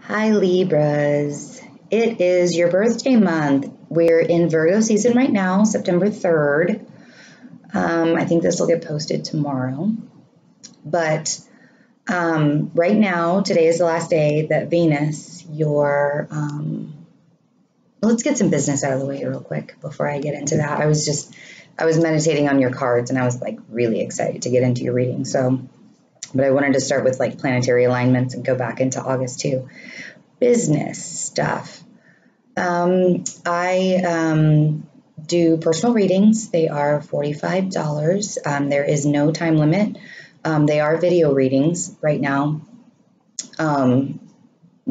Hi Libras. It is your birthday month. We're in Virgo season right now, September 3rd. I think this will get posted tomorrow. But right now, today is the last day that Venus, let's get some business out of the way real quick before I get into that. I was meditating on your cards and I was like really excited to get into your reading. But I wanted to start with like planetary alignments and go back into August too. Business stuff. I do personal readings. They are $45. There is no time limit. They are video readings right now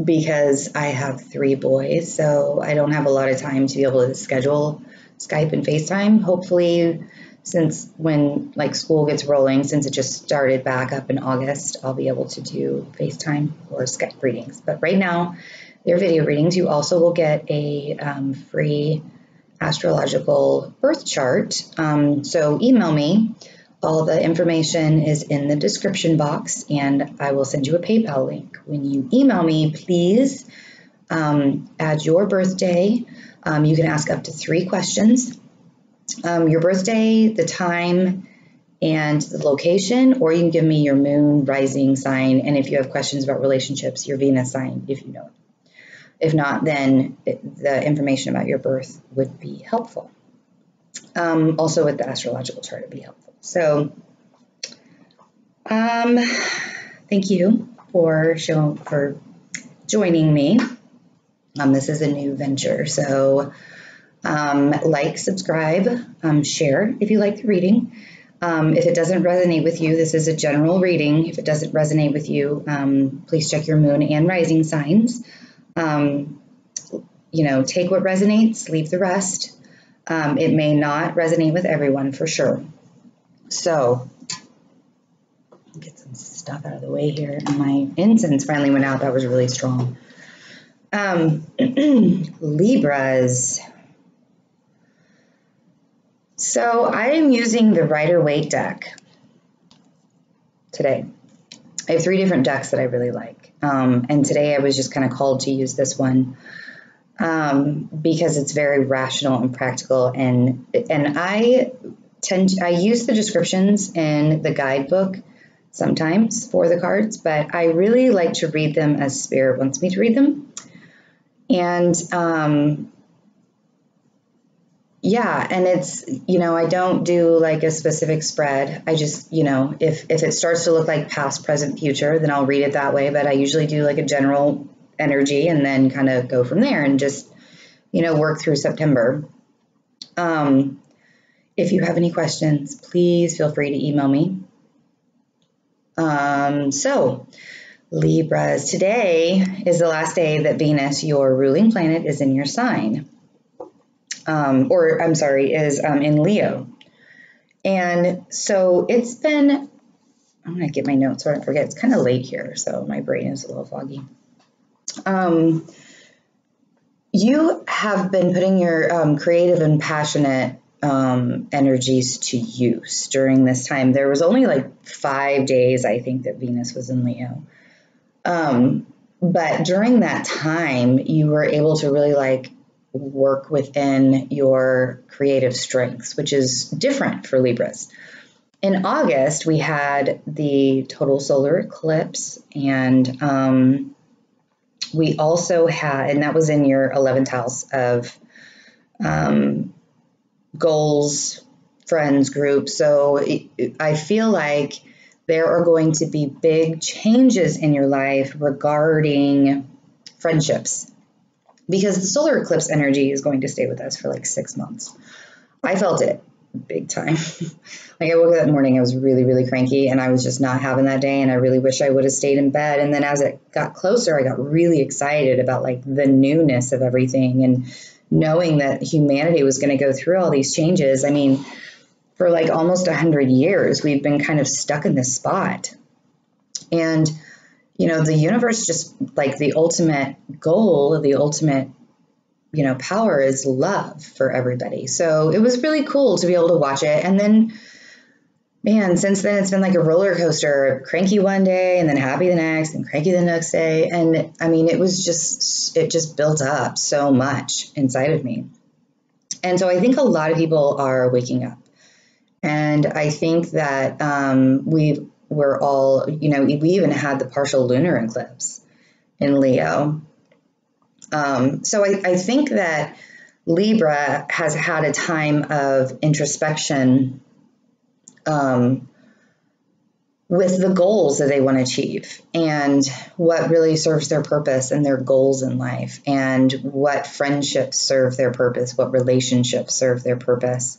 because I have 3 boys, so I don't have a lot of time to be able to schedule Skype and FaceTime. Hopefully, since when like school gets rolling, since it just started back up in August, I'll be able to do FaceTime or Skype readings. But right now, they're video readings. You also will get a free astrological birth chart. So email me. All the information is in the description box, and I will send you a PayPal link. When you email me, please add your birthday. You can ask up to 3 questions. Your birthday, the time, and the location, or you can give me your moon, rising sign, and if you have questions about relationships, your Venus sign, if you know it. If not, then the information about your birth would be helpful. Also with the astrological chart, it would be helpful. So, thank you for joining me. This is a new venture, so like, subscribe, share if you like the reading. If it doesn't resonate with you, this is a general reading. If it doesn't resonate with you, please check your moon and rising signs. Take what resonates, leave the rest. It may not resonate with everyone for sure. So, get some stuff out of the way here. And my incense finally went out. That was really strong. Libras. So I am using the Rider-Waite deck today. I have 3 different decks that I really like. And today I was just kind of called to use this one because it's very rational and practical. And I use the descriptions in the guidebook sometimes for the cards, but I really like to read them as Spirit wants me to read them. And yeah, and it's, I don't do like a specific spread. I just, if it starts to look like past, present, future, then I'll read it that way. But I usually do like a general energy and then kind of go from there and just, work through September. If you have any questions, please feel free to email me. So Libras, today is the last day that Venus, your ruling planet, is in your sign. Is in Leo. And so it's been, I'm going to get my notes so I don't forget. It's kind of late here, so my brain is a little foggy. You have been putting your creative and passionate energies to use during this time. There was only like 5 days, I think, that Venus was in Leo. But during that time, you were able to really like work within your creative strengths, which is different for Libras. In August, we had the total solar eclipse, and we also had, and that was in your 11th house of goals, friends, groups. So I feel like there are going to be big changes in your life regarding friendships, because the solar eclipse energy is going to stay with us for like 6 months. I felt it big time. Like I woke up that morning, I was really, really cranky and I was just not having that day. And I really wish I would have stayed in bed. And then as it got closer, I got really excited about like the newness of everything and knowing that humanity was going to go through all these changes. I mean, for like almost 100 years, we've been kind of stuck in this spot. And the universe, just like the ultimate goal, the ultimate, power is love for everybody. So it was really cool to be able to watch it. And then man, since then it's been like a roller coaster, cranky one day and then happy the next and cranky the next day. And I mean, it just built up so much inside of me. And so I think a lot of people are waking up. And I think that we're all, we even had the partial lunar eclipse in Leo. So I think that Libra has had a time of introspection with the goals that they want to achieve and what really serves their purpose and their goals in life, and what friendships serve their purpose, what relationships serve their purpose.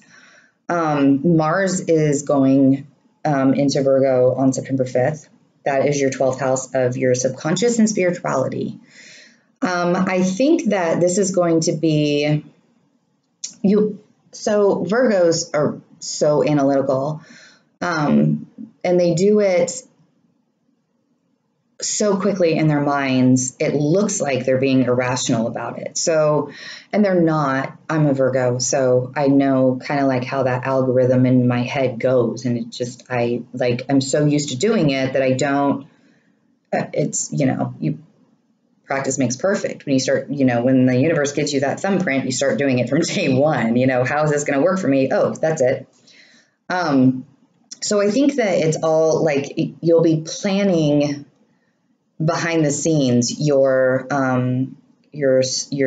Mars is going into Virgo on September 5th. That is your 12th house of your subconscious and spirituality. I think that this is going to be so Virgos are so analytical, and they do it so quickly in their minds, it looks like they're being irrational about it. So, and they're not. I'm a Virgo, so I know kind of like how that algorithm in my head goes. And it just, I'm so used to doing it that I don't, it's, you practice makes perfect. When you start, when the universe gives you that thumbprint, you start doing it from day one. How is this going to work for me? Oh, that's it. So I think that it's all like, you'll be planning behind the scenes your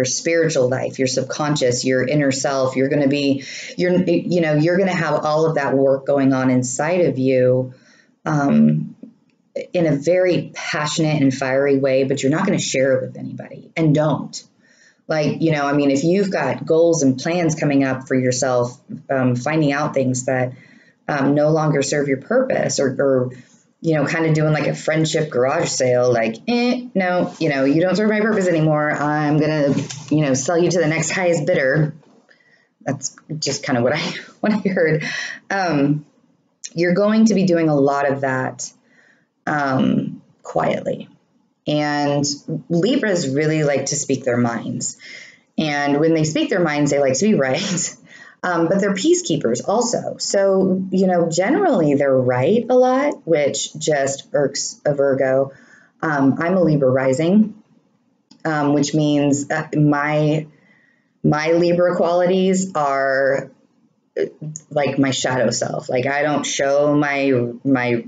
spiritual life, your subconscious, your inner self. You're going to have all of that work going on inside of you, in a very passionate and fiery way, but you're not going to share it with anybody, and don't. If you've got goals and plans coming up for yourself, finding out things that no longer serve your purpose, or kind of doing like a friendship garage sale, no, you don't serve my purpose anymore. I'm going to, sell you to the next highest bidder. That's just kind of what I heard. You're going to be doing a lot of that quietly. And Libras really like to speak their minds. And when they speak their minds, they like to be right. But they're peacekeepers also. So, generally they're right a lot, which just irks a Virgo. I'm a Libra rising, which means my Libra qualities are like my shadow self. Like, I don't show my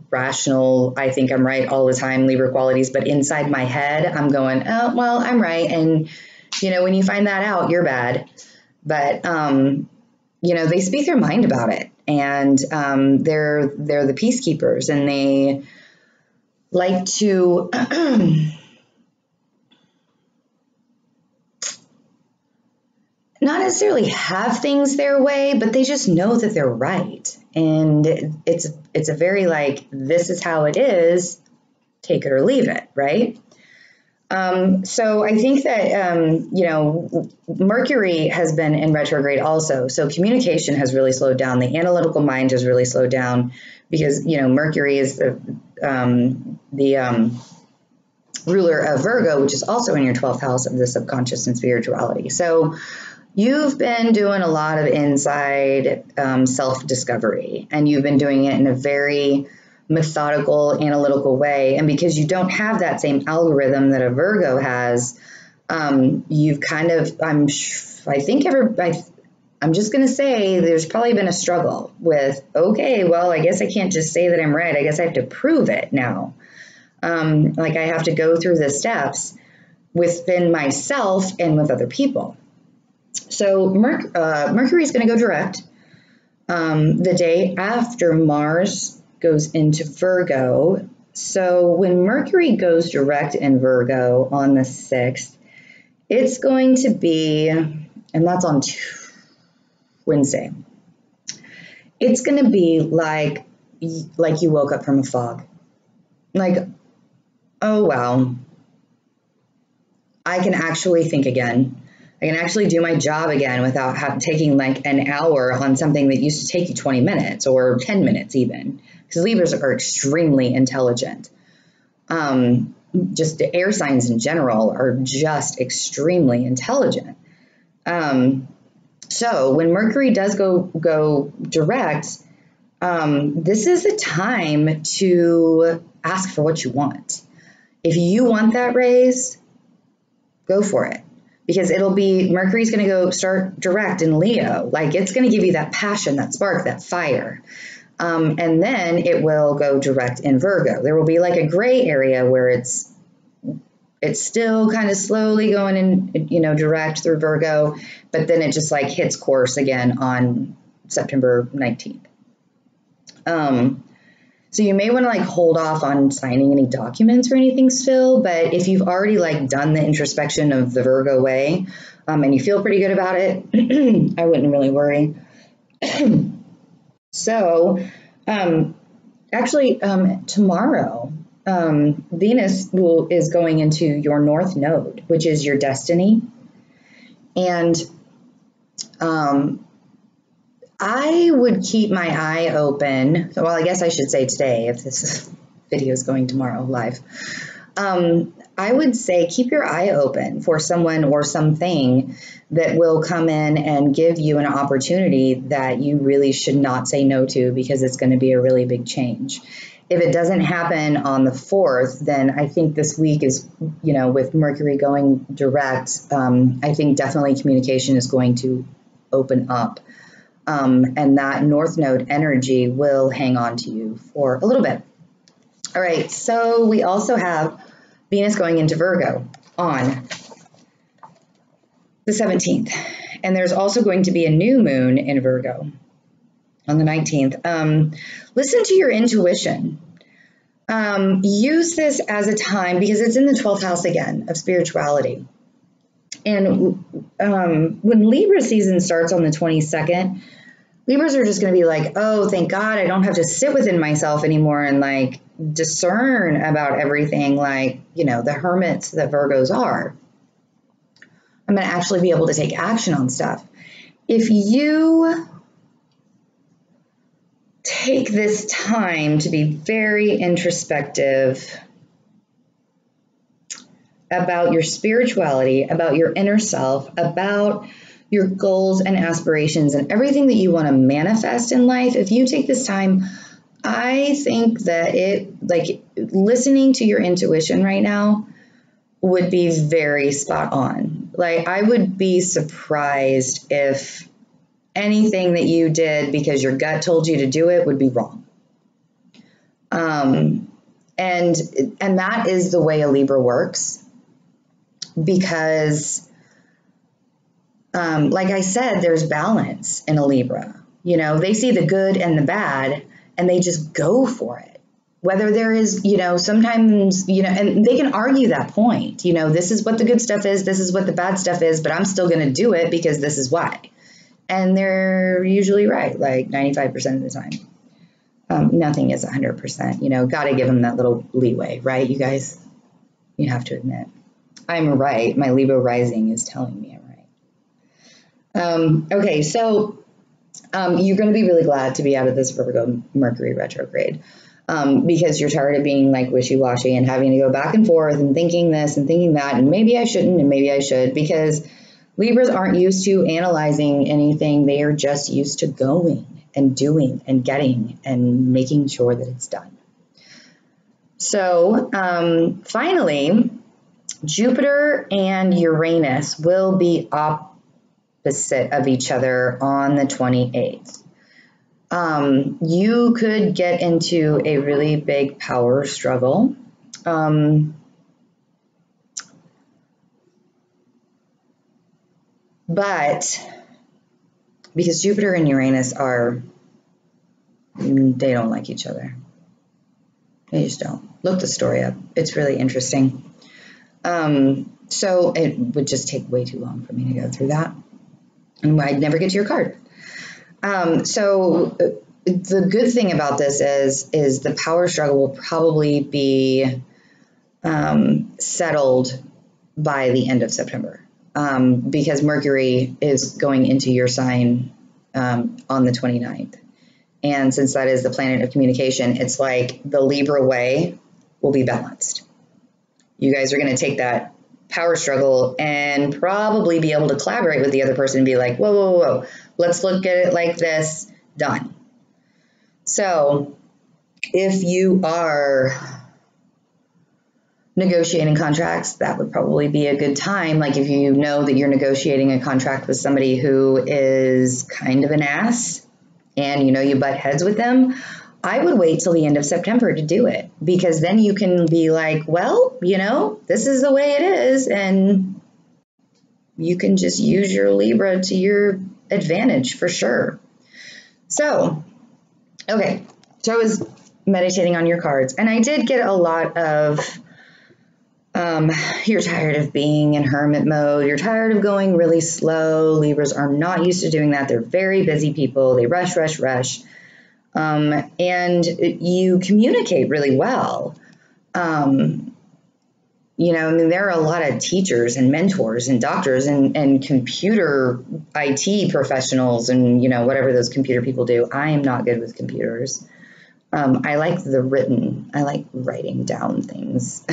rational, I think I'm right all the time Libra qualities, but inside my head, I'm going, oh, well, I'm right. And, when you find that out, you're bad. But, they speak their mind about it, and they're the peacekeepers, and they like to not necessarily have things their way, but they just know that they're right. And it's a very this is how it is, take it or leave it, right? So I think that, Mercury has been in retrograde also. So communication has really slowed down. The analytical mind has really slowed down because, Mercury is the ruler of Virgo, which is also in your 12th house of the subconscious and spirituality. So you've been doing a lot of inside self-discovery, and you've been doing it in a very methodical, analytical way. And because you don't have that same algorithm that a Virgo has, you've kind of, I'm just going to say there's probably been a struggle with, okay, well, I guess I can't just say that I'm right. I guess I have to prove it now. I have to go through the steps within myself and with other people. So Mercury is going to go direct the day after Mars goes into Virgo. So when Mercury goes direct in Virgo on the 6th, it's going to be, and that's on Wednesday, it's going to be like you woke up from a fog. Oh, wow, I can actually think again. I can actually do my job again without taking an hour on something that used to take you 20 minutes or 10 minutes even. Because Libras are extremely intelligent. Just the air signs in general are just extremely intelligent. So when Mercury does go direct, This is a time to ask for what you want. If you want that raise, go for it. Because it'll be, Mercury's going to go start direct in Leo. Like, it's going to give you that passion, that spark, that fire. And then it will go direct in Virgo. There will be like a gray area where it's still kind of slowly going in, you know, direct through Virgo, but then it just like hits course again on September 19th. So you may want to like hold off on signing any documents or anything still, but if you've already like done the introspection of the Virgo way, and you feel pretty good about it, I wouldn't really worry. So, actually, tomorrow, Venus is going into your North Node, which is your destiny. And, I would keep my eye open. Well, I guess I should say today, if this video is going tomorrow live. I would say keep your eye open for someone or something that will come in and give you an opportunity that you really should not say no to, because it's going to be a really big change. If it doesn't happen on the 4th, then I think this week is, you know, with Mercury going direct, I think definitely communication is going to open up. And that North Node energy will hang on to you for a little bit. All right, so we also have Venus going into Virgo on the 17th. And there's also going to be a new moon in Virgo on the 19th. Listen to your intuition. Use this as a time, because it's in the 12th house again of spirituality. And when Libra season starts on the 22nd, Libras are just going to be like, oh, thank God I don't have to sit within myself anymore and like discern about everything like, you know, the hermits that Virgos are. I'm going to actually be able to take action on stuff. If you take this time to be very introspective about your spirituality, about your inner self, about your goals and aspirations and everything that you want to manifest in life, if you take this time, I think that listening to your intuition right now would be very spot on. Like, I would be surprised if anything that you did because your gut told you to do it would be wrong. And that is the way a Libra works, because like I said, there's balance in a Libra. You know, they see the good and the bad and they just go for it. Whether there is, you know, sometimes, you know, and they can argue that point, you know, this is what the good stuff is, this is what the bad stuff is, but I'm still going to do it because this is why. And they're usually right, like 95% of the time. Nothing is 100%, you know, got to give them that little leeway, right, you guys? You have to admit. I'm right. My Libra rising is telling me I'm right. Okay, so you're going to be really glad to be out of this Virgo Mercury retrograde, because you're tired of being like wishy-washy and having to go back and forth and thinking this and thinking that, and maybe I shouldn't and maybe I should, because Libras aren't used to analyzing anything. They are just used to going and doing and getting and making sure that it's done. So finally, Jupiter and Uranus will be opposite of each other on the 28th. You could get into a really big power struggle. But because Jupiter and Uranus they don't like each other. They just don't. Look the story up. It's really interesting. So it would just take way too long for me to go through that. And I'd never get to your card. So the good thing about this is the power struggle will probably be settled by the end of September, because Mercury is going into your sign on the 29th. And since that is the planet of communication, it's like the Libra way will be balanced. You guys are going to take that power struggle and probably be able to collaborate with the other person and be like, whoa, let's look at it like this, done. So if you are negotiating contracts, that would probably be a good time. Like if you know that you're negotiating a contract with somebody who is kind of an ass and you know you butt heads with them, I would wait till the end of September to do it, because then you can be like, well, you know, this is the way it is, and you can just use your Libra to your advantage for sure. So, okay, so I was meditating on your cards, and I did get a lot of, you're tired of being in hermit mode. You're tired of going really slow. Libras are not used to doing that. They're very busy people. They rush, rush, rush. And you communicate really well. You know, I mean, there are a lot of teachers and mentors and doctors and computer IT professionals and, you know, whatever those computer people do. I am not good with computers. I like I like writing down things.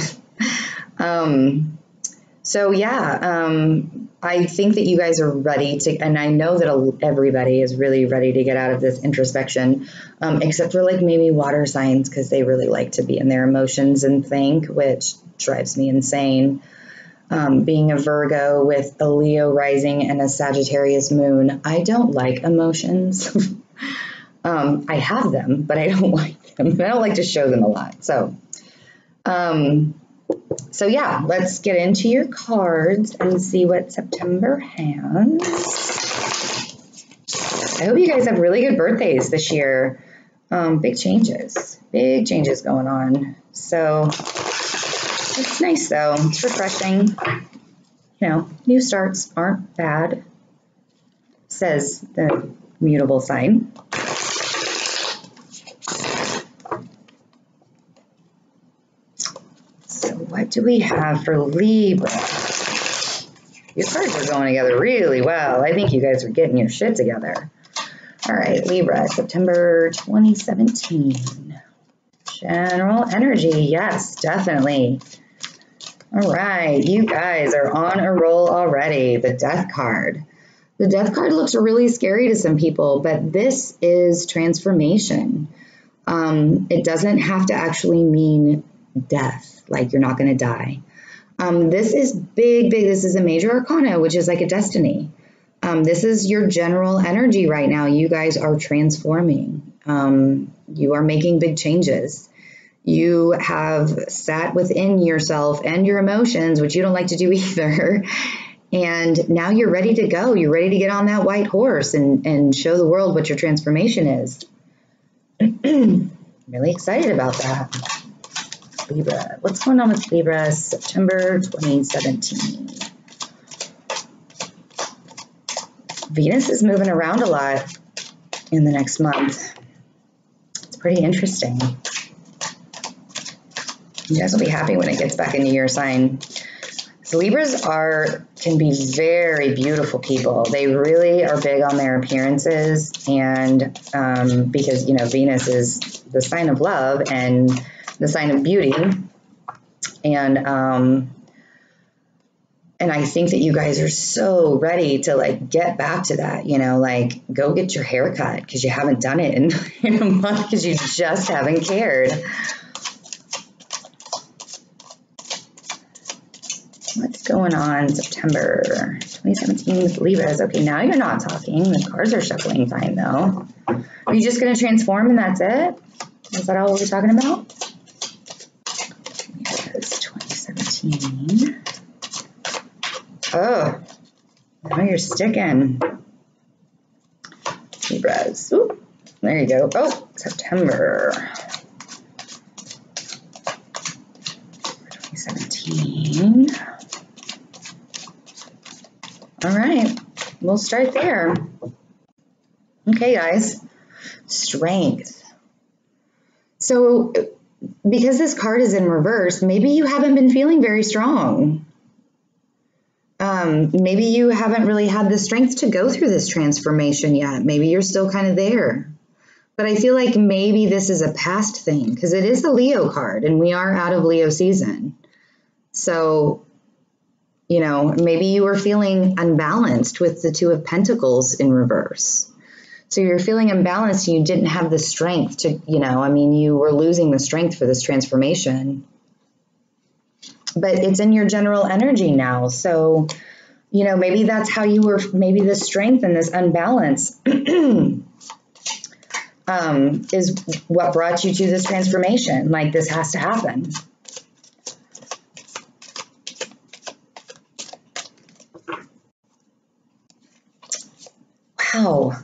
So yeah, I think that you guys are ready to, and I know that everybody is really ready to get out of this introspection, except for like maybe water signs, because they really like to be in their emotions and think, which drives me insane. Being a Virgo with a Leo rising and a Sagittarius moon, I don't like emotions. I have them, but I don't like them. I don't like to show them a lot. So yeah, let's get into your cards and see what September has. I hope you guys have really good birthdays this year. Big changes going on. So it's nice though, it's refreshing. You know, new starts aren't bad, says the mutable sign. What do we have for Libra? Your cards are going together really well. I think you guys are getting your shit together. All right, Libra, September 2017. General energy, yes, definitely. All right, you guys are on a roll already. The Death card. The Death card looks really scary to some people, but this is transformation. It doesn't have to actually mean death, like you're not going to die. This is big. This is a major arcana, which is like a destiny. This is your general energy right now. You guys are transforming. You are making big changes. You have sat within yourself and your emotions, which you don't like to do either. And now you're ready to go. You're ready to get on that white horse and show the world what your transformation is. Really excited about that. Libra. What's going on with Libra? September 2017. Venus is moving around a lot in the next month. It's pretty interesting. You guys will be happy when it gets back into your sign. So Libras can be very beautiful people. They really are big on their appearances, and because, you know, Venus is the sign of love and the sign of beauty, and I think that you guys are so ready to like get back to that, you know, like go get your hair cut because you haven't done it in a month because you just haven't cared. What's going on September 2017 with Libras? Okay, now you're not talking. The cards are shuffling fine though. Are you just going to transform and that's it? Is that all we're talking about? 2017. Oh, now you're sticking. Libras. Ooh, there you go. Oh, September 2017. All right, we'll start there. Okay, guys. Strength. So, because this card is in reverse, maybe you haven't been feeling very strong. Maybe you haven't really had the strength to go through this transformation yet. Maybe you're still kind of there. But I feel like maybe this is a past thing because it is the Leo card and we are out of Leo season. So, you know, maybe you were feeling unbalanced with the Two of Pentacles in reverse. So you're feeling imbalanced and you didn't have the strength to, you were losing the strength for this transformation. But it's in your general energy now. So, maybe that's how you were, maybe the strength and this unbalance is what brought you to this transformation. Like, this has to happen. Wow.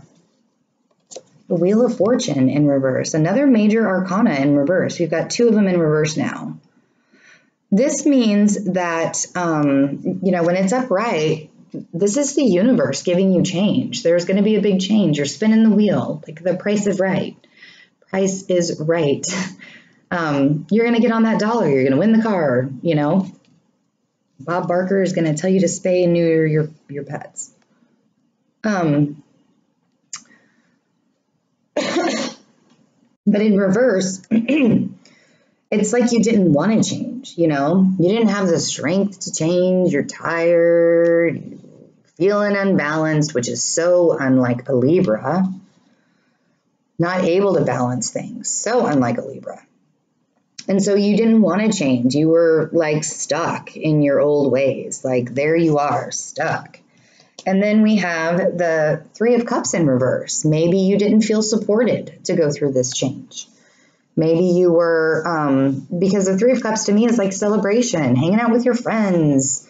The Wheel of Fortune in reverse. Another major arcana in reverse. We've got 2 of them in reverse now. This means that, when it's upright, this is the universe giving you change. There's going to be a big change. You're spinning the wheel, like the price is right. Price is right. You're going to get on that dollar. You're going to win the car, Bob Barker is going to tell you to spay and neuter your pets. But in reverse, it's like you didn't want to change, you didn't have the strength to change. You're tired, you're feeling unbalanced, which is so unlike a Libra. Not able to balance things, so unlike a Libra. And so you didn't want to change. You were like stuck in your old ways. Like, there you are, stuck. And then we have the 3 of Cups in reverse. Maybe you didn't feel supported to go through this change. Maybe you were, because the 3 of Cups to me is like celebration, hanging out with your friends,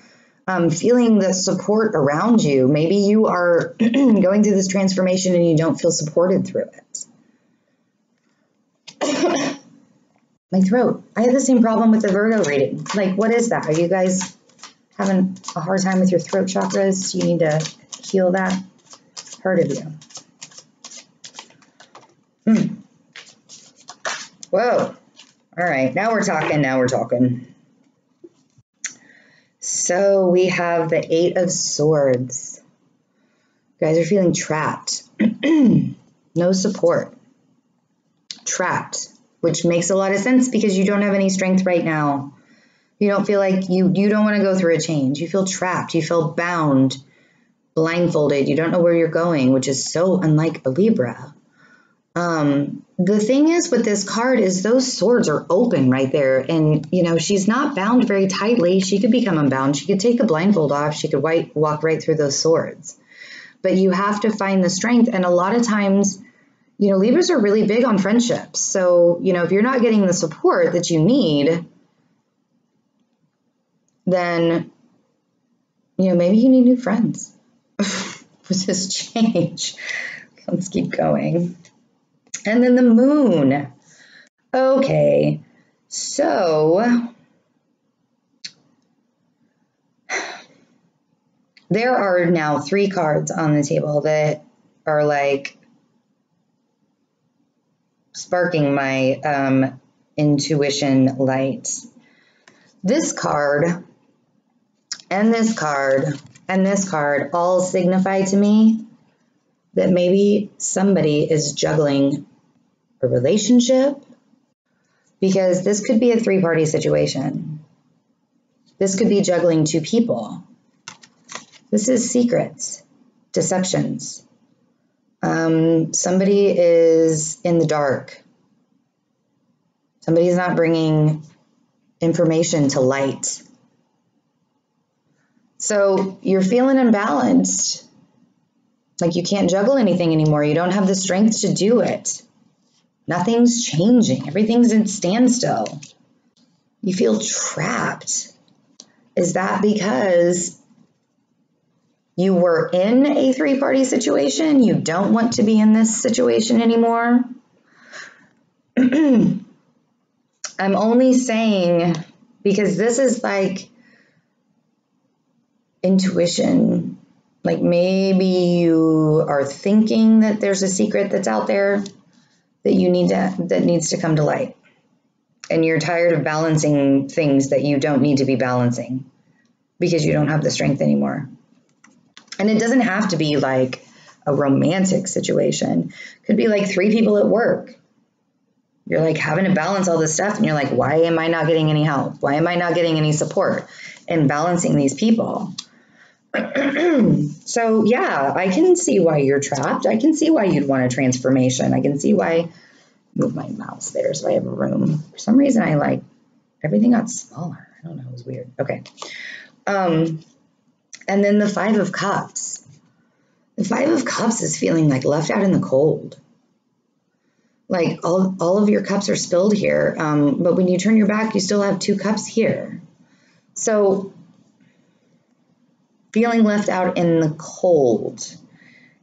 feeling the support around you. Maybe you are going through this transformation and you don't feel supported through it. My throat. I had the same problem with the Virgo reading. Like, what is that? Are you guys having a hard time with your throat chakras? You need to heal that part of you. Whoa. All right. Now we're talking. So we have the 8 of Swords. You guys are feeling trapped. No support. Trapped, which makes a lot of sense because you don't have any strength right now. You don't feel like you don't want to go through a change. You feel trapped. You feel bound, blindfolded. You don't know where you're going, which is so unlike a Libra. The thing is with this card is those swords are open right there. And, she's not bound very tightly. She could become unbound. She could take the blindfold off. She could walk right through those swords. But you have to find the strength. And a lot of times, Libras are really big on friendships. So, if you're not getting the support that you need, then, maybe you need new friends with this change. Let's keep going. And then the Moon. Okay, so there are now 3 cards on the table that are like sparking my intuition light. This card and this card and this card all signify to me that maybe somebody is juggling a relationship, because this could be a 3-party situation. This could be juggling 2 people. This is secrets, deceptions. Somebody is in the dark. Somebody's not bringing information to light. So you're feeling imbalanced. Like you can't juggle anything anymore. You don't have the strength to do it. Nothing's changing. Everything's in standstill. You feel trapped. Is that because you were in a 3-party situation? You don't want to be in this situation anymore? I'm only saying because this is like intuition. Like maybe you are thinking that there's a secret that's out there that needs to come to light. And you're tired of balancing things that you don't need to be balancing because you don't have the strength anymore. And it doesn't have to be like a romantic situation. It could be like 3 people at work. You're like having to balance all this stuff and you're like, why am I not getting any help? Why am I not getting any support in balancing these people? So yeah, I can see why you're trapped. I can see why you'd want a transformation. I can see why, move my mouse there so I have room. For some reason I like, everything got smaller. I don't know, it was weird. Okay. And then the Five of Cups. The Five of Cups is feeling like left out in the cold. Like all of your cups are spilled here. But when you turn your back, you still have 2 cups here. So feeling left out in the cold.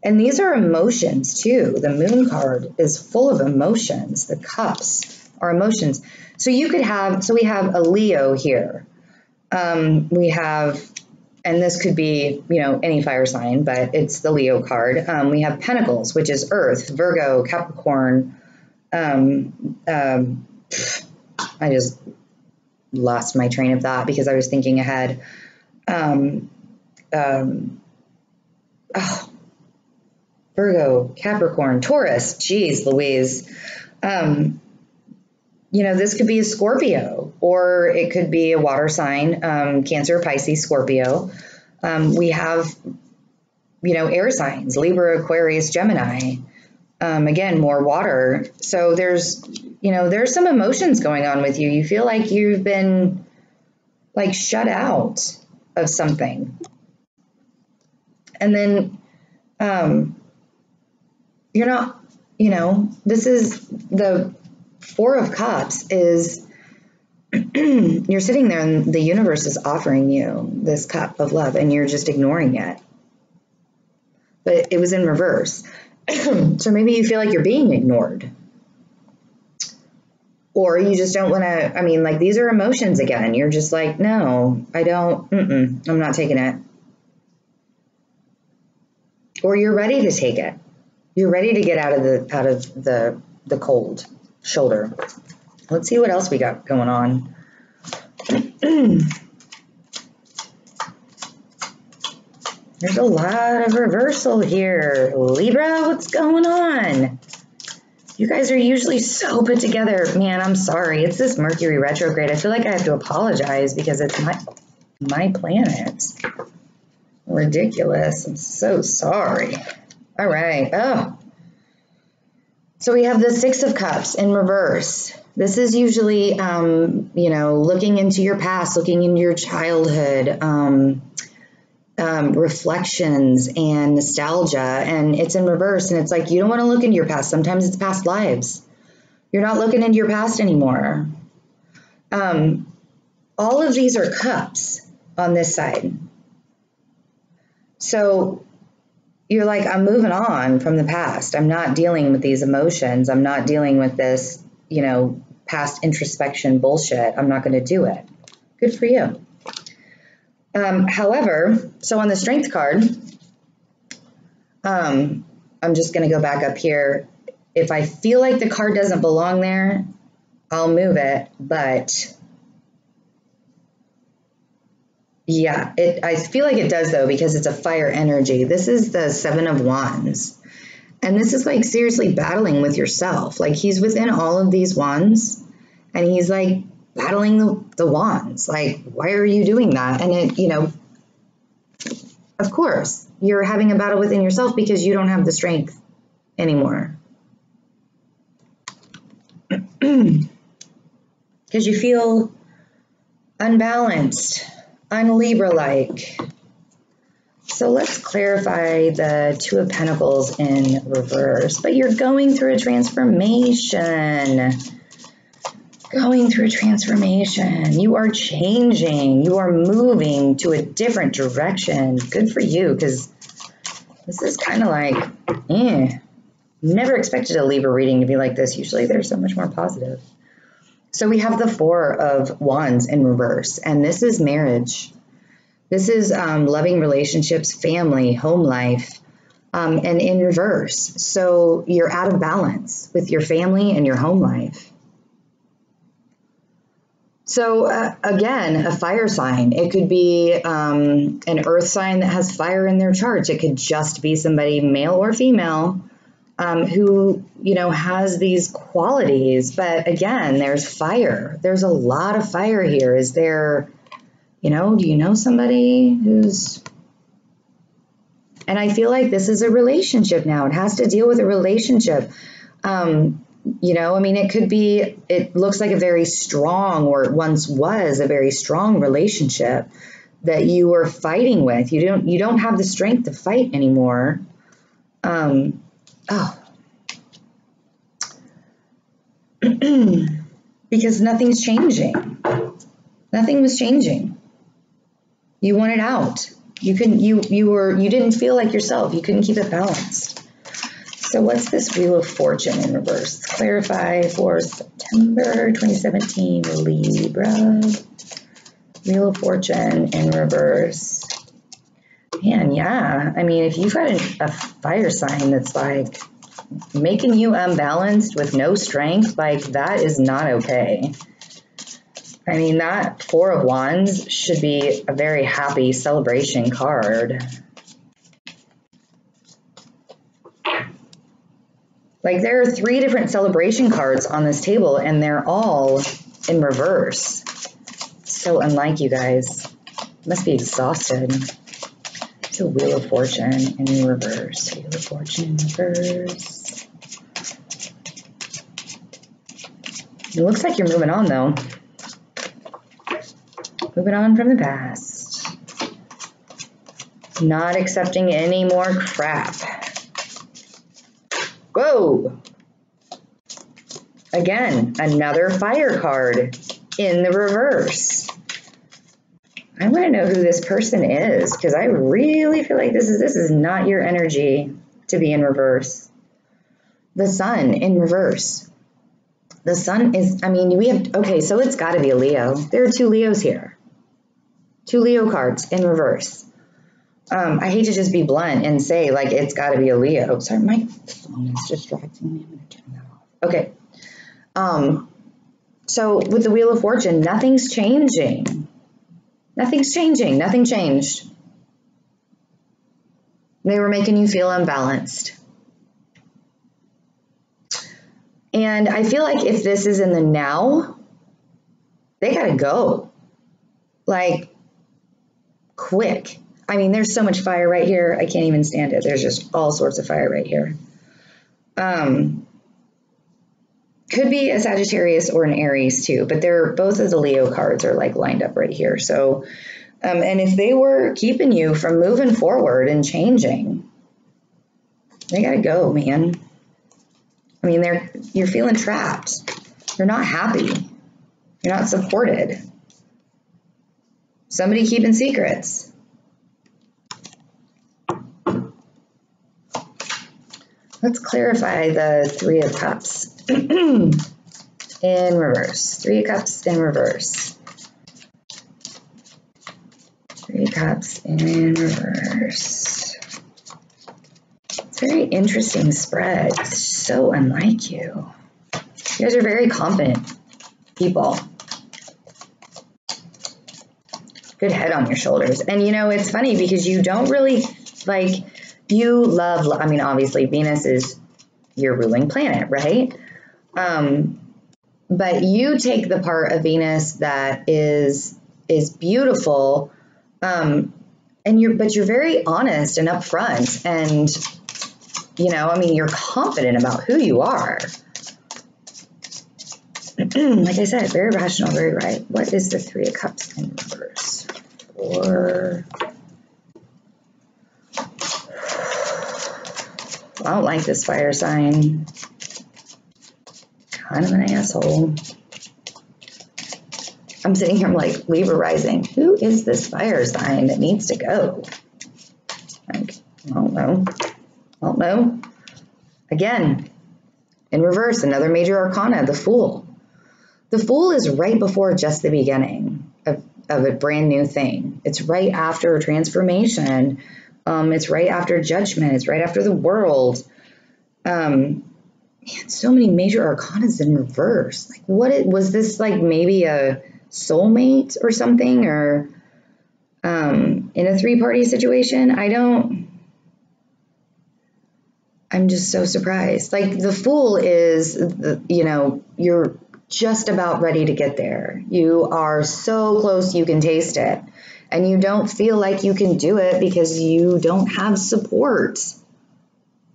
And these are emotions too. The Moon card is full of emotions. The cups are emotions. So you could have, so we have a Leo here. We have, and this could be, you know, any fire sign, but it's the Leo card. We have Pentacles, which is Earth, Virgo, Capricorn. I just lost my train of thought because I was thinking ahead. Virgo, Capricorn, Taurus, geez, Louise. You know, this could be a Scorpio, or it could be a water sign, Cancer, Pisces, Scorpio. We have, you know, air signs, Libra, Aquarius, Gemini. Again, more water. So there's, you know, there's some emotions going on with you. You feel like you've been like shut out of something. And then you're not, you know, this is the Four of Cups is you're sitting there and the universe is offering you this cup of love and you're just ignoring it. But it was in reverse. So maybe you feel like you're being ignored. Or you just don't want to, I mean, like these are emotions again. You're just like, no, I don't, I'm not taking it. Or you're ready to take it. You're ready to get out of the cold shoulder. Let's see what else we got going on. There's a lot of reversal here. Libra, what's going on? You guys are usually so put together. Man, I'm sorry. It's this Mercury retrograde. I feel like I have to apologize because it's my planet. Ridiculous. I'm so sorry. All right. Oh. So we have the Six of Cups in reverse. This is usually, you know, looking into your past, looking into your childhood, reflections and nostalgia, and it's in reverse. And it's like, you don't want to look into your past. Sometimes it's past lives. You're not looking into your past anymore. All of these are cups on this side. So you're like, I'm moving on from the past. I'm not dealing with these emotions. I'm not dealing with this, you know, past introspection bullshit. I'm not going to do it. Good for you. However, so on the Strength card, I'm just going to go back up here. If I feel like the card doesn't belong there, I'll move it. But yeah, I feel like it does though, because it's a fire energy. This is the Seven of Wands. And this is like seriously battling with yourself. Like he's within all of these wands and he's like battling the wands. Like, why are you doing that? And it, you know, of course, you're having a battle within yourself because you don't have the strength anymore. Because you feel unbalanced, un-Libra-like. So let's clarify the Two of Pentacles in reverse. But you're going through a transformation. Going through a transformation. You are changing. You are moving to a different direction. Good for you, because this is kind of like, never expected a Libra reading to be like this. Usually they're so much more positive. So we have the Four of Wands in reverse, and this is marriage. This is loving relationships, family, home life, and in reverse. So you're out of balance with your family and your home life. So again, a fire sign. It could be an earth sign that has fire in their charts. It could just be somebody, male or female, who, you know, has these qualities. But again, there's fire. There's a lot of fire here. Is there, you know, do you know somebody who's And I feel like this is a relationship now. It has to deal with a relationship. You know, I mean, it could be, it looks like a very strong, or it once was a very strong relationship that you were fighting with. You don't have the strength to fight anymore. Because nothing's changing. Nothing was changing. You wanted out. You didn't feel like yourself. You couldn't keep it balanced. So what's this Wheel of Fortune in reverse? Clarify for September 2017, Libra. Wheel of Fortune in reverse. Man, yeah. I mean, if you've got a fire sign that's like making you unbalanced with no strength, like that is not okay. I mean, that Four of Wands should be a very happy celebration card. Like there are 3 different celebration cards on this table and they're all in reverse. So unlike you guys. Must be exhausted. It's a Wheel of Fortune in reverse. Wheel of Fortune in reverse. It looks like you're moving on though. Moving on from the past. Not accepting any more crap. Whoa! Again, another fire card in the reverse. I want to know who this person is because I really feel like this is not your energy to be in reverse. The Sun in reverse. The Sun is, I mean, we have, okay, so it's got to be a Leo. There are 2 Leos here. 2 Leo cards in reverse. I hate to just be blunt and say, like, it's got to be a Leo. Sorry, my phone is distracting me. I'm going to turn that off. Okay. So with the Wheel of Fortune, nothing's changing. Nothing's changing. Nothing changed. They were making you feel unbalanced. And I feel like if this is in the now, they got to go. Like, quick. I mean, there's so much fire right here. I can't even stand it. There's just all sorts of fire right here. Could be a Sagittarius or an Aries too, but they're both of the Leo cards are like lined up right here. So, and if they were keeping you from moving forward and changing, they got to go, man. I mean, you're feeling trapped. You're not happy. You're not supported. Somebody keeping secrets. Let's clarify the 3 of Cups in reverse. 3 of Cups in reverse. 3 of Cups in reverse. It's a very interesting spread. It's so unlike you. You guys are very confident people. Good head on your shoulders. And you know, it's funny because you don't really like, you love, I mean, obviously Venus is your ruling planet, right? But you take the part of Venus that is beautiful, but you're very honest and upfront, and you know, I mean, you're confident about who you are. Like I said, very rational, very right. What is the 3 of Cups in reverse? 4. I don't like this fire sign. Kind of an asshole. I'm sitting here, I'm like, Libra rising. Who is this fire sign that needs to go? Like, I don't know. I don't know. Again, in reverse, another major arcana, the Fool. The Fool is right before just the beginning of a brand new thing. It's right after transformation. It's right after judgment. It's right after the world. Man, so many major arcanas in reverse. Like, was this like maybe a soulmate or something, or in a 3-party situation? I'm just so surprised. Like, the Fool is, you know, you're just about ready to get there. You are so close you can taste it. and you don't feel like you can do it because you don't have support,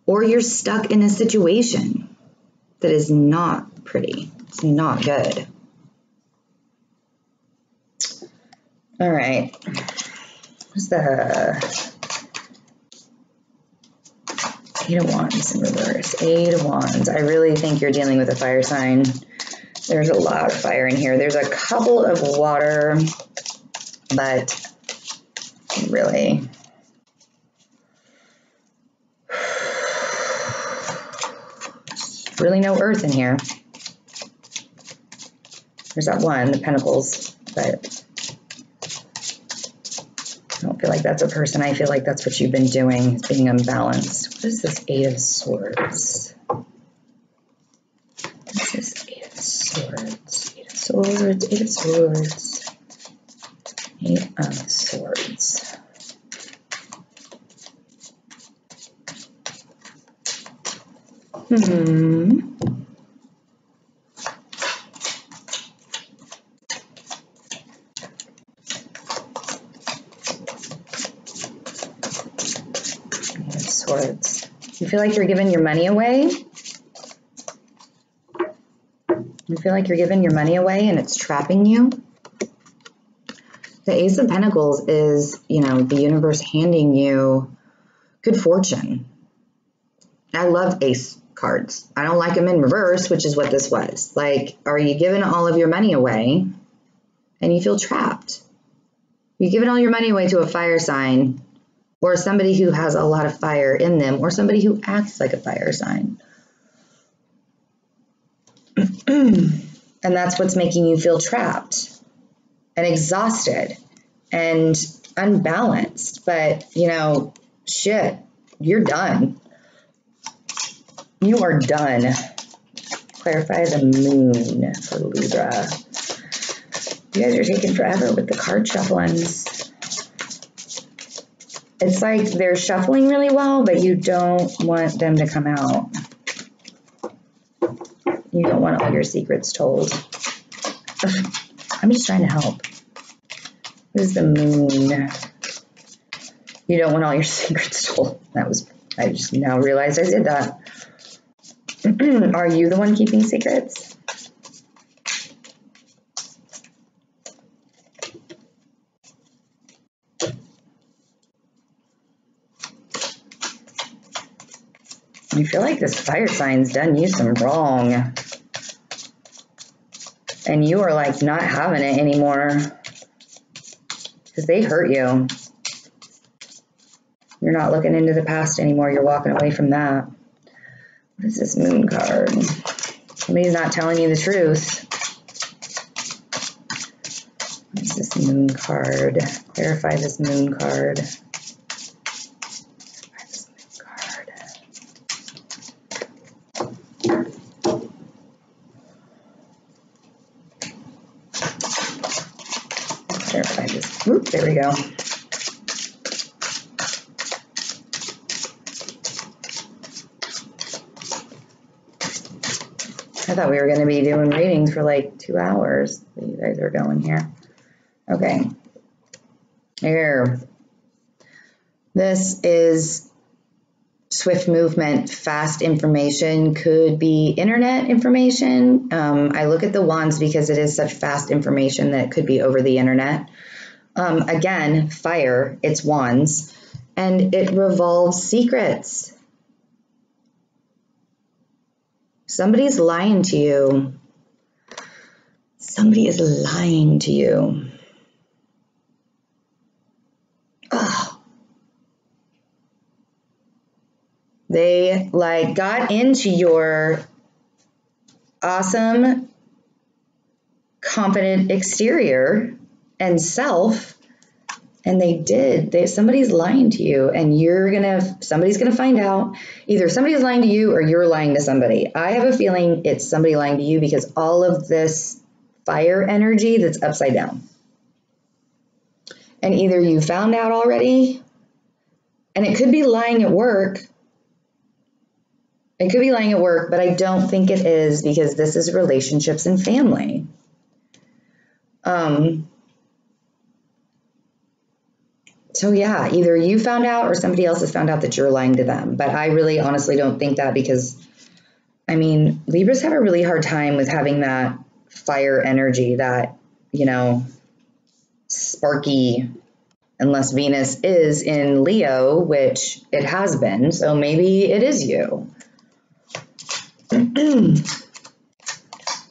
or you're stuck in a situation that is not pretty. It's not good. All right. What's the Eight of Wands in reverse? Eight of Wands. I really think you're dealing with a fire sign. There's a lot of fire in here. There's a couple of water, but really, really no earth in here. There's that one, the Pentacles, but I don't feel like that's a person. I feel like that's what you've been doing, is being unbalanced. What is this Eight of Swords? What's this Eight of Swords? Eight of Swords, Eight of Swords, Eight of Swords. Swords. You feel like you're giving your money away? You feel like you're giving your money away and it's trapping you? The Ace of Pentacles is, you know, the universe handing you good fortune. I love ace cards. I don't like them in reverse, which is what this was. Like, are you giving all of your money away and you feel trapped? You're giving all your money away to a fire sign, or somebody who has a lot of fire in them, or somebody who acts like a fire sign. And that's what's making you feel trapped and exhausted and unbalanced. But, you know, shit, you're done. You are done. Clarify the moon for Libra. You guys are taking forever with the card shufflings. It's like they're shuffling really well, but you don't want them to come out. You don't want all your secrets told. I'm just trying to help. What is the moon? You don't want all your secrets told. I just now realized I did that. Are you the one keeping secrets? You feel like this fire sign's done you some wrong. And you are like not having it anymore. Because they hurt you. You're not looking into the past anymore. You're walking away from that. What is this moon card? Somebody's not telling you the truth. What is this moon card? Clarify this moon card. Clarify this. Oop, there we go. I thought we were going to be doing readings for like 2 hours. You guys are going here. Okay. Here. This is swift movement, fast information, could be internet information. I look at the wands because it is such fast information that it could be over the internet. Again, fire, it's wands, and it revolves secrets. Somebody's lying to you. Somebody is lying to you. Oh. They like got into your awesome, confident exterior and self, and they did. Somebody's lying to you, and somebody's gonna find out. Either somebody's lying to you or you're lying to somebody. I have a feeling it's somebody lying to you because all of this fire energy that's upside down. And either you found out already, and it could be lying at work. It could be lying at work, but I don't think it is because this is relationships and family. So yeah, either you found out or somebody else has found out that you're lying to them. But I really honestly don't think that, because I mean, Libras have a really hard time with having that fire energy, that, you know, sparky, unless Venus is in Leo, which it has been. So maybe it is you.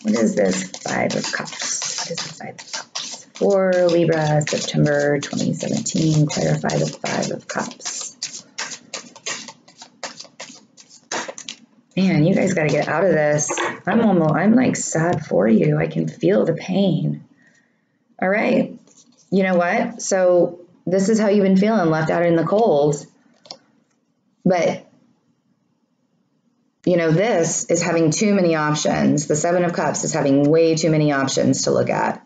What is this Five of Cups? What is the Five of Cups? For Libra, September 2017, clarify the Five of Cups. Man, you guys got to get out of this. I'm like sad for you. I can feel the pain. All right. You know what? So this is how you've been feeling, left out in the cold. But, you know, this is having too many options. The Seven of Cups is having way too many options to look at.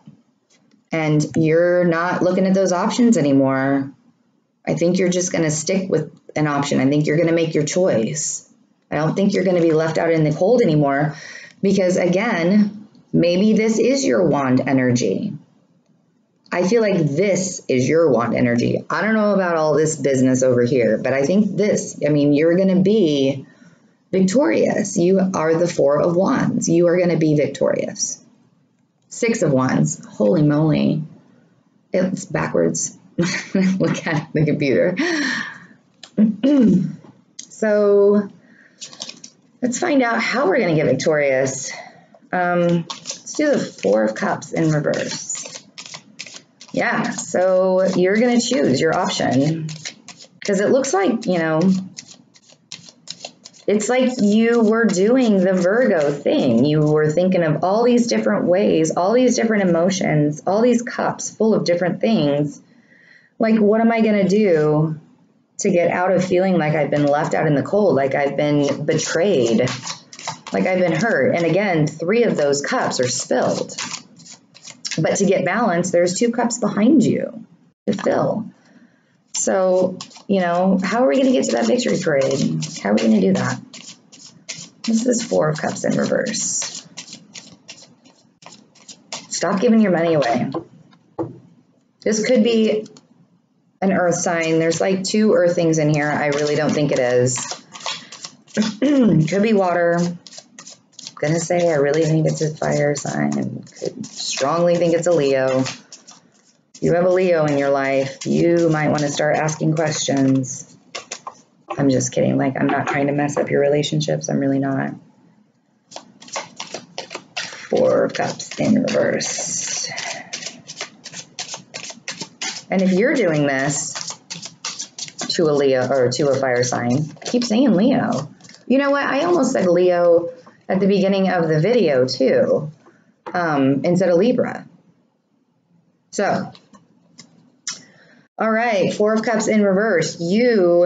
And you're not looking at those options anymore. I think you're just going to stick with an option. I think you're going to make your choice. I don't think you're going to be left out in the cold anymore, because again, maybe this is your wand energy. I feel like this is your wand energy. I don't know about all this business over here, but I think this, I mean, you're going to be victorious. You are the Four of Wands. You are going to be victorious. Six of Wands. Holy moly. It's backwards. Look at the computer. So let's find out how we're going to get victorious. Let's do the Four of Cups in reverse. Yeah, so you're going to choose your option, because it looks like, you know, it's like you were doing the Virgo thing. You were thinking of all these different ways, all these different emotions, all these cups full of different things. Like, what am I going to do to get out of feeling like I've been left out in the cold, like I've been betrayed, like I've been hurt? And again, three of those cups are spilled. But to get balance, there's two cups behind you to fill. So, you know, how are we going to get to that victory parade? How are we going to do that? This is Four of Cups in reverse. Stop giving your money away. This could be an earth sign. There's like two earth things in here. I really don't think it is. Could be water. I'm gonna say I really think it's a fire sign. Could strongly think it's a Leo. If you have a Leo in your life, you might want to start asking questions. I'm just kidding. Like, I'm not trying to mess up your relationships. I'm really not. Four of Cups in reverse. And if you're doing this to a Leo or to a fire sign, I keep saying Leo. You know what? I almost said Leo at the beginning of the video too, instead of Libra. So, all right, Four of Cups in reverse. You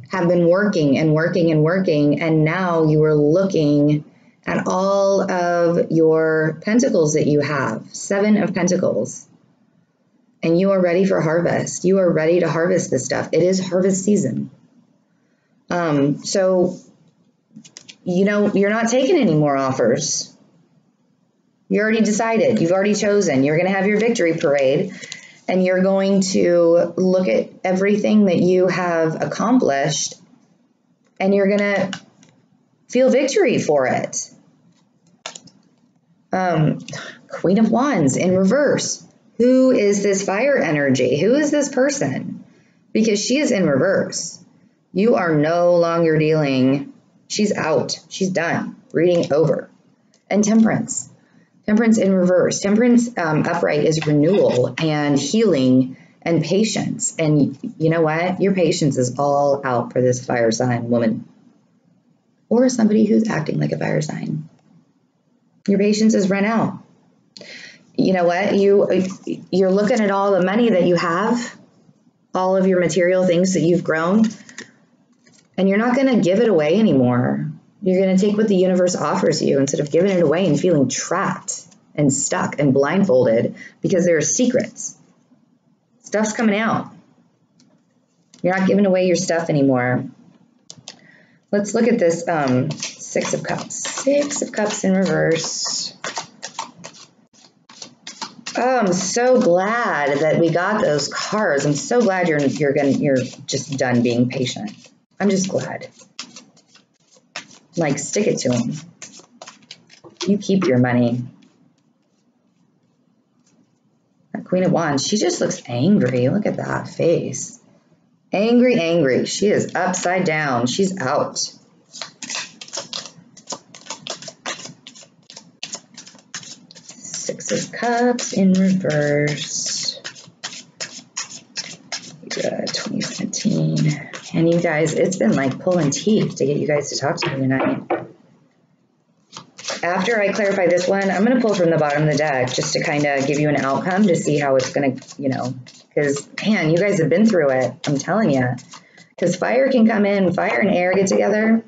have been working and working and working, and now you are looking at all of your pentacles that you have. Seven of Pentacles. And you are ready for harvest. You are ready to harvest this stuff. It is harvest season. So, you know, you're not taking any more offers. You already decided. You've already chosen. You're going to have your victory parade, and you're going to look at everything that you have accomplished, and you're going to feel victory for it. Queen of Wands in reverse. Who is this fire energy? Who is this person? Because she is in reverse. You are no longer dealing. She's out. She's done. Reading over. And Temperance. Temperance in reverse. Temperance upright is renewal and healing and patience. And you know what? Your patience is all out for this fire sign woman. Or somebody who's acting like a fire sign. Your patience has run out. You know what? You're looking at all the money that you have, all of your material things that you've grown, and you're not going to give it away anymore. You're going to take what the universe offers you instead of giving it away and feeling trapped and stuck and blindfolded because there are secrets. Stuff's coming out. You're not giving away your stuff anymore. Let's look at this Six of Cups. Six of Cups in reverse. Oh, I'm so glad that we got those cards. I'm so glad you're just done being patient. I'm just glad. Like, stick it to them. You keep your money. That Queen of Wands, she just looks angry. Look at that face. Angry, angry. She is upside down. She's out. Six of Cups in reverse. 2017. And you guys, it's been like pulling teeth to get you guys to talk to me tonight. After I clarify this one, I'm going to pull from the bottom of the deck just to kind of give you an outcome to see how it's going to, you know, because, man, you guys have been through it. I'm telling you. Because fire can come in, fire and air get together.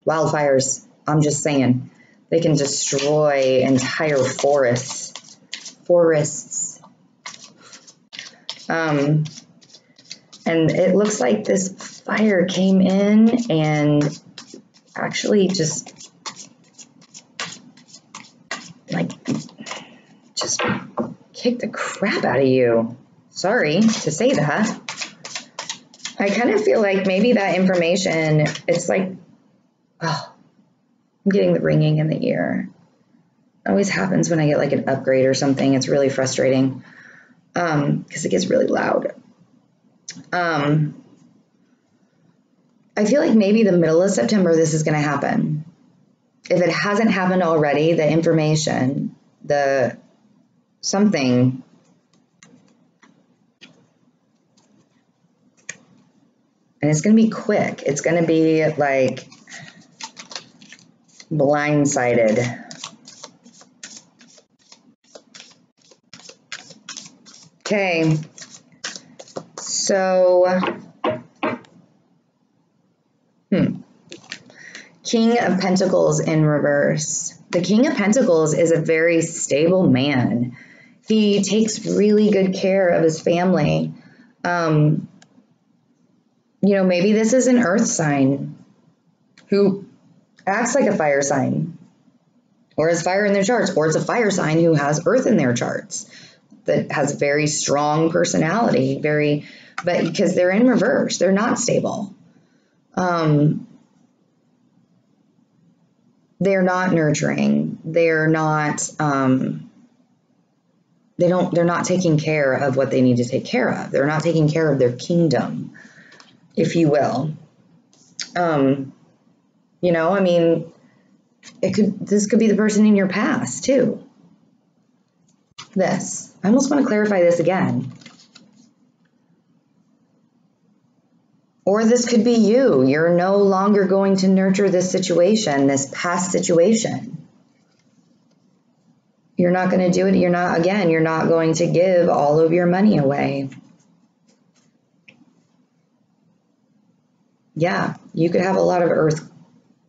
Wildfires, I'm just saying. They can destroy entire forests. And it looks like this fire came in and actually just kicked the crap out of you. Sorry to say that. I kind of feel like maybe that information, it's like, oh, I'm getting the ringing in the ear. It always happens when I get like an upgrade or something. It's really frustrating because it gets really loud. I feel like maybe the middle of September this is going to happen. If it hasn't happened already, the information, something. And it's going to be quick. It's going to be like blindsided. Okay. So, King of Pentacles in reverse. The King of Pentacles is a very stable man. He takes really good care of his family. You know, maybe this is an earth sign who acts like a fire sign or has fire in their charts, or it's a fire sign who has earth in their charts that has very strong personality, but because they're in reverse, they're not stable. They're not nurturing. They're not, they're not taking care of what they need to take care of. They're not taking care of their kingdom, if you will. You know, I mean, this could be the person in your past too. I almost want to clarify this again. Or this could be you. You're no longer going to nurture this situation, this past situation. You're not going to do it. You're not going to give all of your money away. Yeah, you could have a lot of earth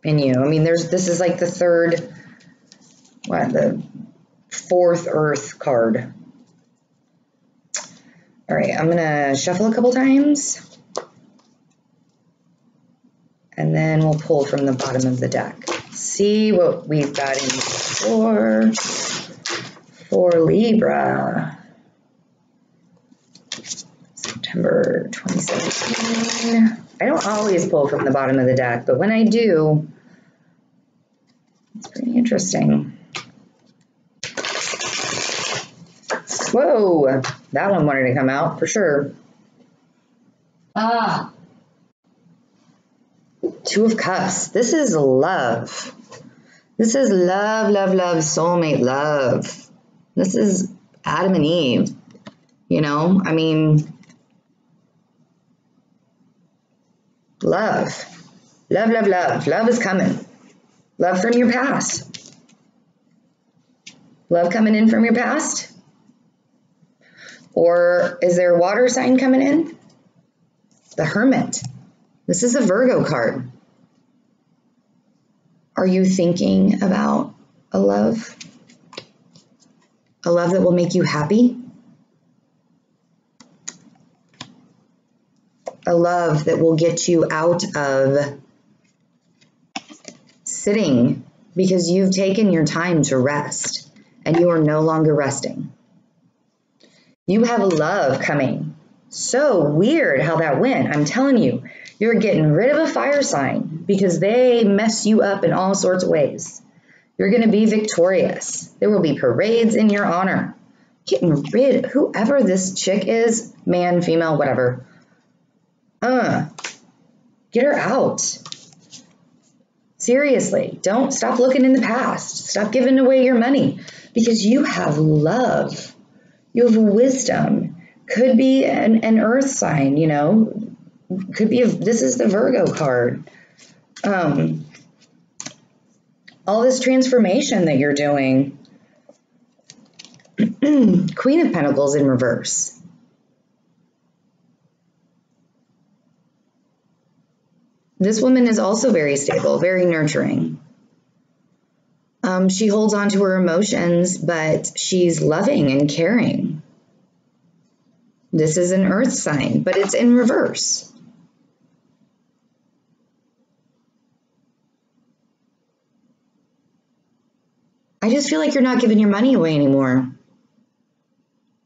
in you. I mean, this is like the fourth earth card. All right, I'm going to shuffle a couple times. And then we'll pull from the bottom of the deck. See what we've got in store for Libra. September 2017. I don't always pull from the bottom of the deck, but when I do, it's pretty interesting. Whoa, that one wanted to come out for sure. Two of Cups. This is love. This is love, love, love, soulmate love. This is Adam and Eve. You know, I mean, love. Love, love, love. Love is coming. Love from your past. Love coming in from your past? Or is there a water sign coming in? The Hermit. This is a Virgo card. Are you thinking about a love? A love that will make you happy? A love that will get you out of sitting because you've taken your time to rest and you are no longer resting. You have love coming. So weird how that went. I'm telling you, you're getting rid of a fire sign because they mess you up in all sorts of ways. You're going to be victorious. There will be parades in your honor. Getting rid, whoever this chick is, man, female, whatever. Get her out. Seriously, don't stop looking in the past. Stop giving away your money because you have love. You have wisdom. Could be an earth sign, you know. Could be, this is the Virgo card. All this transformation that you're doing. Queen of Pentacles in reverse. This woman is also very stable, very nurturing. She holds on to her emotions, but she's loving and caring. This is an earth sign, but it's in reverse. I just feel like you're not giving your money away anymore.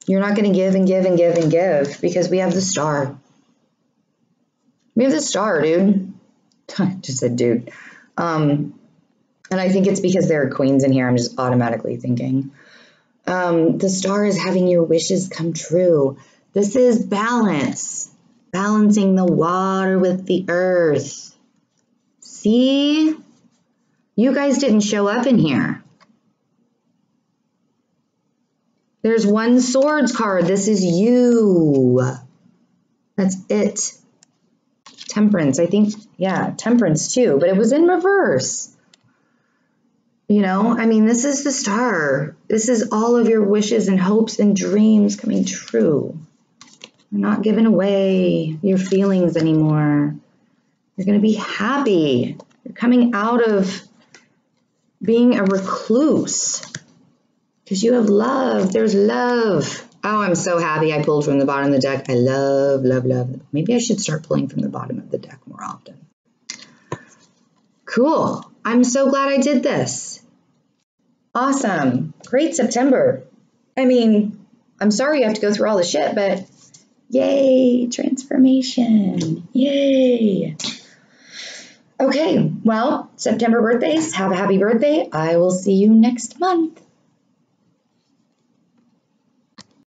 You're not going to give and give and give and give because we have the star. We have the star, dude. I just said dude. And I think it's because there are queens in here. I'm just automatically thinking. The star is having your wishes come true. This is balance. Balancing the water with the earth. See? You guys didn't show up in here. There's one swords card. This is you. That's it. Temperance, I think, yeah, temperance too, but it was in reverse. You know, I mean, this is the star. This is all of your wishes and hopes and dreams coming true. You're not giving away your feelings anymore. You're going to be happy. You're coming out of being a recluse because you have love. There's love. Oh, I'm so happy I pulled from the bottom of the deck. I love, love, love. Maybe I should start pulling from the bottom of the deck more often. Cool. I'm so glad I did this. Awesome. Great September. I mean, I'm sorry you have to go through all the shit, but yay, transformation. Yay. Okay, well, September birthdays, have a happy birthday. I will see you next month.